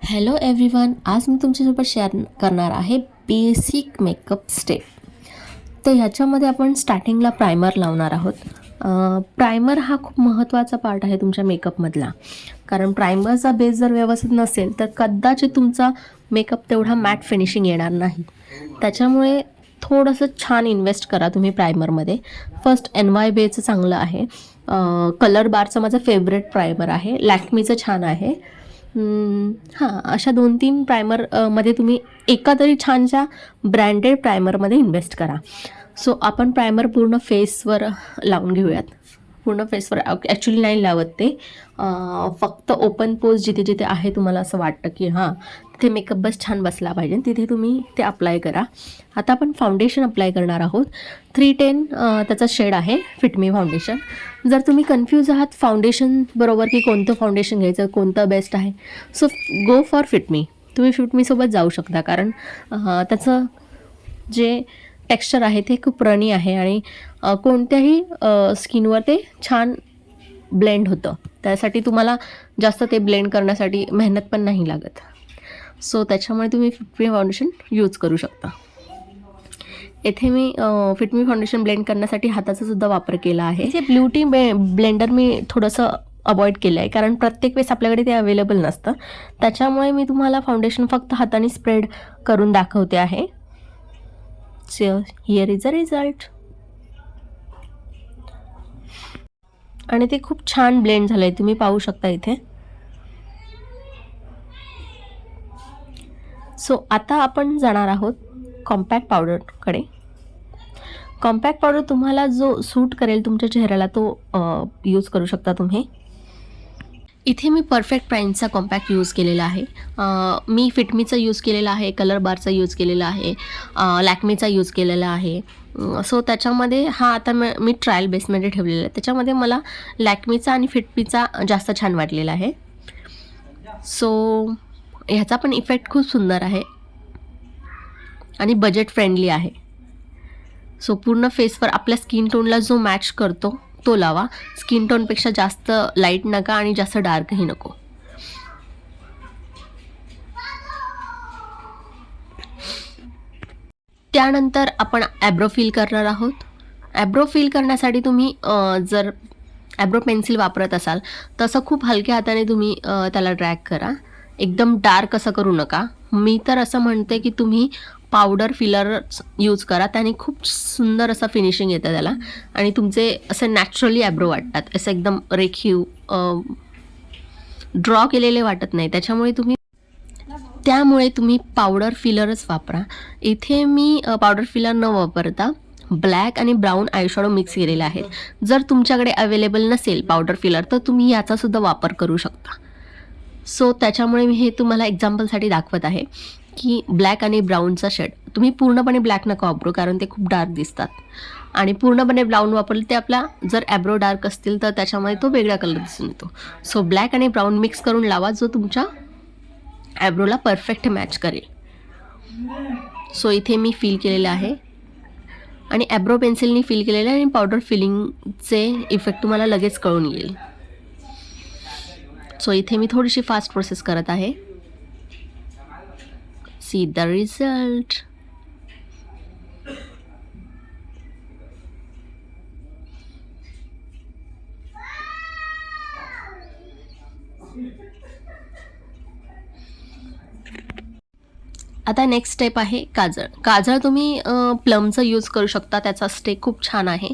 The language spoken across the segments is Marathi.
हॅलो एव्हरीवन, आज मी तुमच्यासोबत शेअर करणार आहे बेसिक मेकअप स्टेप. तर ह्याच्यामध्ये आपण स्टार्टिंगला प्रायमर लावणार आहोत. प्रायमर हा खूप महत्त्वाचा पार्ट आहे तुमच्या मेकअपमधला, कारण प्रायमरचा बेस जर व्यवस्थित नसेल तर कदाचित तुमचा मेकअप तेवढा मॅट फिनिशिंग येणार नाही. त्याच्यामुळे थोडंसं छान इन्व्हेस्ट करा तुम्ही प्रायमरमध्ये. फर्स्ट NYBचं चांगलं आहे. कलर बारचं माझं फेवरेट प्रायमर आहे. लॅक्मीचं छान आहे. हां, अशा 2-3 प्रायमर मध्ये तुम्ही एका तरी छानशा ब्रँडेड प्रायमरमध्ये इन्व्हेस्ट करा. सो आपण प्रायमर पूर्ण फेसवर लावून घेऊयात. पूर्ण फेसवर ॲक्च्युली नाही लावत ते, फक्त ओपन पोज जिथे जिथे आहे तुम्हाला असं वाटतं की हां तिथे मेकअप बस छान बसला पाहिजे तिथे तुम्ही ते अप्लाय करा. आता आपण फाउंडेशन अप्लाय करणार आहोत. 310 त्याचा शेड आहे, फिट मी फाउंडेशन. जर तुम्ही कन्फ्यूज आहात फाउंडेशन बरोबर की कोणतं फाउंडेशन घ्यायचं, कोणतं बेस्ट आहे, सो गो फॉर फिट मी. तुम्ही फिट मीसोबत जाऊ शकता, कारण त्याचं जे टेक्स्चर आहे ते खूप रनी आहे आणि कोणत्याही स्किनवर ते छान ब्लेंड होतं. त्यासाठी तुम्हाला जास्त ते ब्लेंड करण्यासाठी मेहनत पण नाही लागत. सो त्याच्यामुळे तुम्ही फिट मी फाउंडेशन यूज करू शकता. येथे मी फिट मी फाउंडेशन ब्लेंड करण्यासाठी हाताचा सुद्धा वापर केला आहे. हे ब्युटी ब्लेंडर मी थोडंसं अवॉइड केलं आहे, कारण प्रत्येक वेळेस आपल्याकडे ते अवेलेबल नसतं. त्याच्यामुळे मी तुम्हाला फाउंडेशन फक्त हाताने स्प्रेड करून दाखवते आहे. So here is a result. आणि ते खूप छान ब्लेंड झालं आहे, तुम्ही पाहू शकता इथे. सो आता आपण जाणार आहोत कॉम्पॅक्ट पावडरकडे. कॉम्पॅक्ट पावडर तुम्हाला जो सूट करेल तुमच्या चेहऱ्याला तो यूज करू शकता तुम्ही. इथे मी परफेक्ट प्राईमचा कॉम्पॅक्ट यूज केलेला आहे. मी फिटमीचा यूज केलेला आहे, कलर बारचा यूज केलेला आहे, लॅक्मीचा यूज केलेला आहे. सो त्याच्यामध्ये हा आता मी ट्रायल बेसमध्ये ठेवलेला आहे. त्याच्यामध्ये मला लॅक्मीचा आणि फिटमीचा जास्त छान वाटलेला आहे. सो ह्याचा पण इफेक्ट खूप सुंदर आहे आणि बजेट फ्रेंडली आहे. सो पूर्ण फेसवर आपल्या स्किन टोनला जो मॅच करतो तो लावा. स्किन टोनपेक्षा जास्त लाईट नका आणि जास्त डार्कही नको. त्यानंतर आपण ॲब्रो फिल करणार आहोत. ॲब्रो फिल करण्यासाठी तुम्ही जर ॲब्रो पेन्सिल वापरत असाल तसं खूप हलक्या हाताने तुम्ही त्याला ड्रॅग करा. एकदम डार्क असं करू नका. मी तर असं म्हणते की तुम्ही पावडर फिलरच यूज करा, त्याने खूप सुंदर असं फिनिशिंग येतं त्याला आणि तुमचे असे नॅचरली ॲब्रो वाटतात, असं एकदम रेखीव ड्रॉ केलेले वाटत नाही. त्यामुळे तुम्ही पावडर फिलरच वापरा. इथे मी पावडर फिलर न वापरता ब्लॅक आणि ब्राऊन आयशॅडो मिक्स केलेले आहेत. जर तुमच्याकडे अवेलेबल नसेल पावडर फिलर तर तुम्ही याचासुद्धा वापर करू शकता. सो त्याच्यामुळे मी हे तुम्हाला एक्झाम्पलसाठी दाखवत आहे की ब्लॅक आणि ब्राऊनचा शेड. तुम्ही पूर्णपणे ब्लॅक नका वापरू, कारण ते खूप डार्क दिसतात, आणि पूर्णपणे ब्राऊन वापरलं ते आपला जर ॲब्रो डार्क असतील तर त्याच्यामुळे तो वेगळा कलर दिसून येतो. सो ब्लॅक आणि ब्राऊन मिक्स करून लावा, जो तुमच्या ॲब्रोला परफेक्ट मॅच करेल. सो इथे मी फिल केलेलं आहे आणि ॲब्रो पेन्सिलनी फिल केलेलं आहे आणि पावडर फिलिंगचे इफेक्ट तुम्हाला लगेच कळून येईल. सो इथे मी थोडीशी फास्ट प्रोसेस करत आहे. See the result. आता नेक्स्ट स्टेप आहे काजळ. काजळ तुम्ही प्लमचं यूज करू शकता, त्याचा स्टे खूप छान आहे.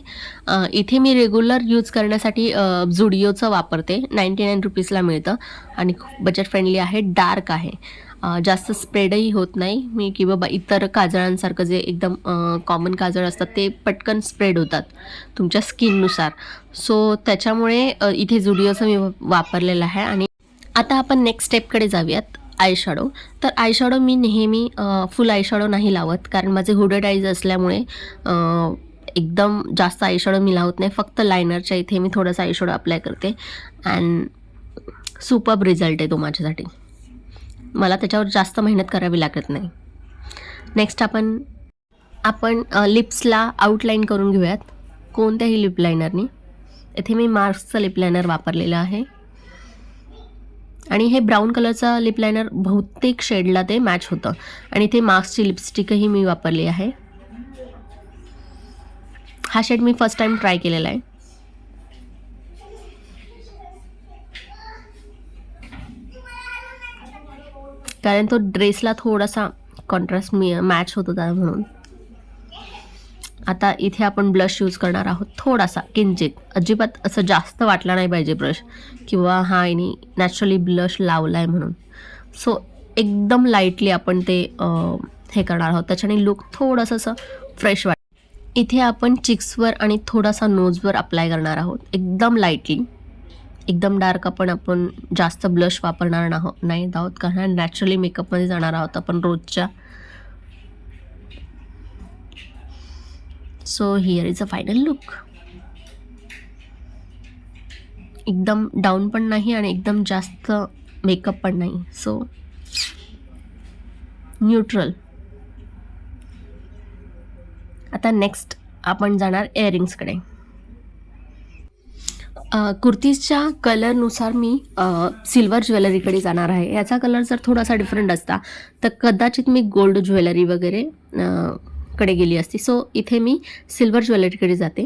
इथे मी रेग्युलर यूज करण्यासाठी झुडिओचं वापरते. 99 रुपीजला मिळतं आणि खूप बजेट फ्रेंडली आहे, डार्क आहे, जास्त स्प्रेडही होत नाही. मी की बाबा इतर काजळांसारखं जे एकदम कॉमन काजळ असतात ते पटकन स्प्रेड होतात तुमच्या स्किननुसार. सो त्याच्यामुळे इथे झुडिओचं मी वापरलेलं आहे. आणि आता आपण नेक्स्ट स्टेपकडे जाऊयात, आयशॅडो. तर आयशॅडो मी नेहमी फुल आयशॅडो नाही लावत, कारण माझे हुडेड आईज असल्यामुळे एकदम जास्त आयशॅडो मी लावत नाही. फक्त लायनरच्या इथे मी थोडंसं आयशॅडो अप्लाय करते अँड सुपर्ब रिझल्ट आहे तो माझ्यासाठी. मला त्याच्यावर जास्त मेहनत करावी लागत नाही. नेक्स्ट आपण लिप्सला आउटलाईन करून घेऊयात कोणत्याही लिप लायनरनी. इथे मी मार्सचं लिप लायनर वापरलेलं आहे. आणि हे ब्राऊन कलरचा लिप लायनर बहुतेक शेडला ते मॅच होतं. आणि इथे मार्क्सची लिपस्टिकही मी वापरली आहे. हा शेड मी फर्स्ट टाइम ट्राय केलेला आहे. कारण तो ड्रेसला थोडासा कॉन्ट्रास्ट मॅच होत होता म्हणून. आता इथे आपण ब्लश यूज करणार आहोत, थोडासा किंचित, अजिबात असं जास्त वाटला नाही पाहिजे ब्रश किंवा हा आणि नॅचरली ब्लश लावला आहे म्हणून. सो एकदम लाईटली आपण ते हे करणार आहोत, त्याच्याने लुक थोडंसं असं फ्रेश वाट. इथे आपण चिक्सवर आणि थोडासा नोजवर अप्लाय करणार आहोत, एकदम लाईटली. एकदम डार्क आपण जास्त ब्लश वापरणार नाही आहोत, कारण नॅचरली मेकअपमध्ये जाणार आहोत आपण रोजच्या. So here is a final look. एकदम डाऊन पण नाही आणि एकदम जास्त मेकअप पण नाही, सो न्यूट्रल. आता नेक्स्ट आपण जाणार इयरिंग्सकडे. कुर्तीजच्या कलरनुसार मी सिल्वर ज्वेलरीकडे जाणार आहे. याचा कलर जर थोडासा डिफरंट असता तर कदाचित मी गोल्ड ज्वेलरी वगैरे कडे गेली असती. सो इथे मी सिल्वर ज्वेलरीकडे जाते.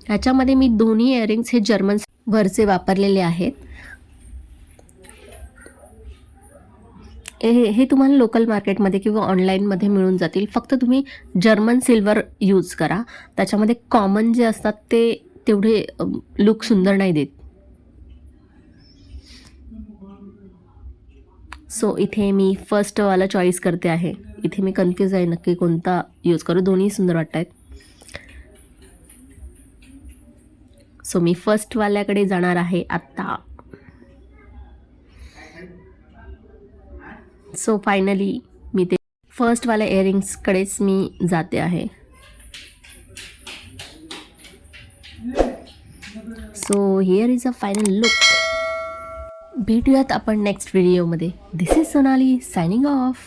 ह्याच्यामध्ये मी दोन्ही इयरिंग्स हे जर्मन वरचे वापरलेले आहेत. हे तुम्हाला लोकल मार्केटमध्ये किंवा ऑनलाईनमध्ये मिळून जातील. फक्त तुम्ही जर्मन सिल्वर यूज करा. त्याच्यामध्ये कॉमन जे असतात ते तेवढे लुक सुंदर नाही देत. सो इथे मी फर्स्टवाला चॉईस करते आहे. इथे मी कन्फ्यूज आहे नक्की कोणता यूज करू, दोन्ही सुंदर वाटत आहेत. सो मी फर्स्टवाल्याकडे जाणार आहे आत्ता. सो फायनली मी ते फर्स्टवाल्या इयरिंग्सकडेच मी जाते आहे. So here is a final look. भेटूयात आपण नेक्स्ट व्हिडिओमध्ये. दिस इज सोनाली सायनिंग ऑफ.